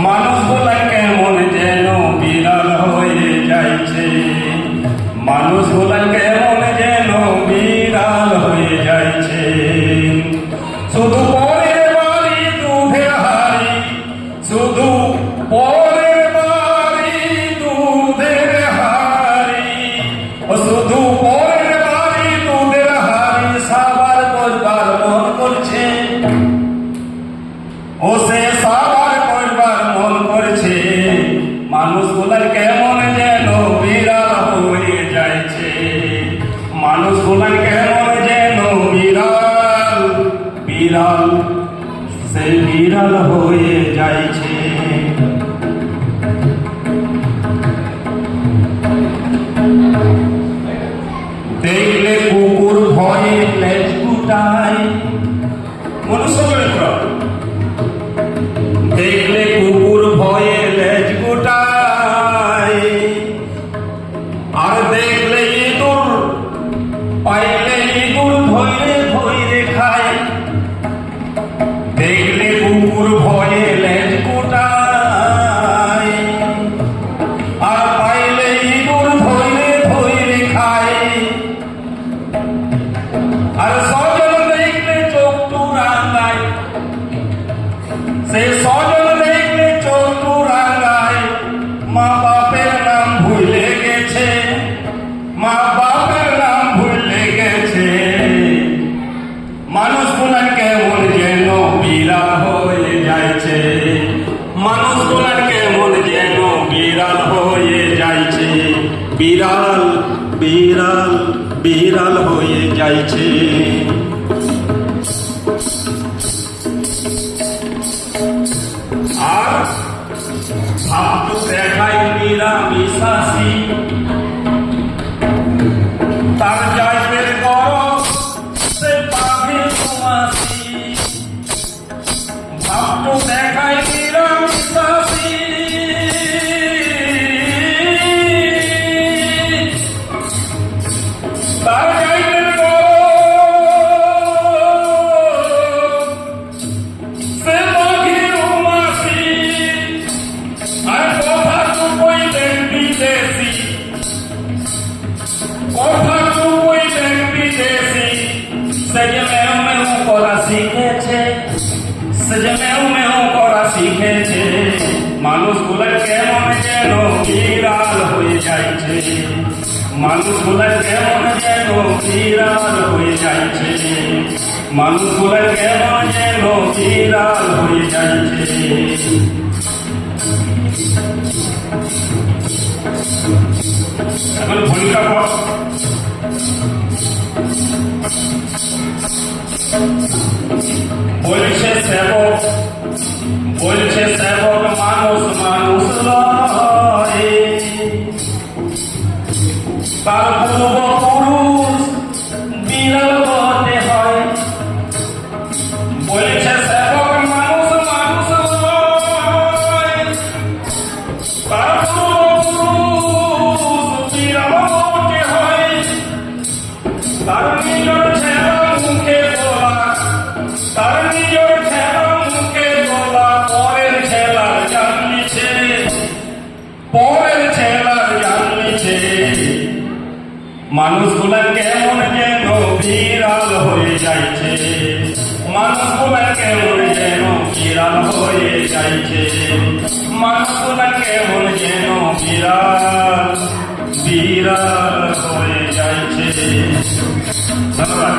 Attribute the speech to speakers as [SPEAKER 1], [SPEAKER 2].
[SPEAKER 1] মানুষগুলা কেমন যেন বিড়াল হয়ে যাইছে, মানুষগুলা কেমন যেন বিড়াল হয়ে যাইছে। শুধু পরের বাড়ি দুধের হাড়ি, শুধু পরের বাড়ি দুধের হাড়ি, শুধু পরের বাড়ি দুধের হাড়ি সাবার করবার মন করছে, ও সে সাবার করবার মন করছে। মানুষগুলার কেমন যেন বিড়াল হয়ে যাইছে, মানুষগুলার কেমন যেন বিড়াল বিড়াল সে বিড়াল হয়ে যাইছে। দেখলে কুকুর ভয়ে লেজ গুটায়, মনুষ্য দেখলে কুকুর ভয়ে লেজ গোটায়, আর দেখলে ইঁদুর পাইলে ইঁদুর ধৈরে ধৈরে খায়। দেখলে কুকুর ভয়ে লেজ গোটায়, আর পাইলে ইঁদুর ধৈরে ধৈরে খায়। আর সজল দেখলে চোখ টুরাঙ্গায়, সে সজল দেখলে চোখ রাঙায়। মা বাপের নাম ভুলে গেছে, মা বাপের নাম ভুলে গেছে। মানুষগুলা কেমন যেন বিড়াল হয়ে যাইছে, মানুষগুলা কেমন যেন বিড়াল হয়ে যাইছে। বিড়াল বিড়াল বিড়াল হয়ে যাইছে। আর ভাবটু দেখাই নিরামিষাসী, তার যাইবের গরম সে বাঘের তোমাসি। ভাবটু দেখাই নিরামিষাসী, তার যাইবের শিখেছে। মানুষগুলা কেমন যেন বিড়াল হয়ে যাইছে, মানুষগুলা কেমন যেন বিড়াল হয়ে যাইছে, মানুষগুলা কেমন যেন বিড়াল হয়ে যাইছে। এখন ভূমিকা পর বলছে সেবক, বলছে সেবক মানুষ মানুষ লয়, তার পূর্বপুরুষ বিড়াল হতে হয়। বলছে সেবক মানুষ মানুষ লয়, তার পূর্বপুরুষ বিড়াল হতে হয়। তার নিজের ছেলে মুখে বলা, তার নিজের ছেলে মুখে বলা, পরের ছেলার জানিছে, পরের ছেলার জানিছে। মানুষগুলা কেমন যেন বিড়াল হয়ে যাইছে, মানুষগুলা কেমন যেন বিড়াল হয়ে যাইছে, মানুষগুলা কেমন যেন বিড়াল বিড়াল হয়ে যাইছে। ধন্যবাদ।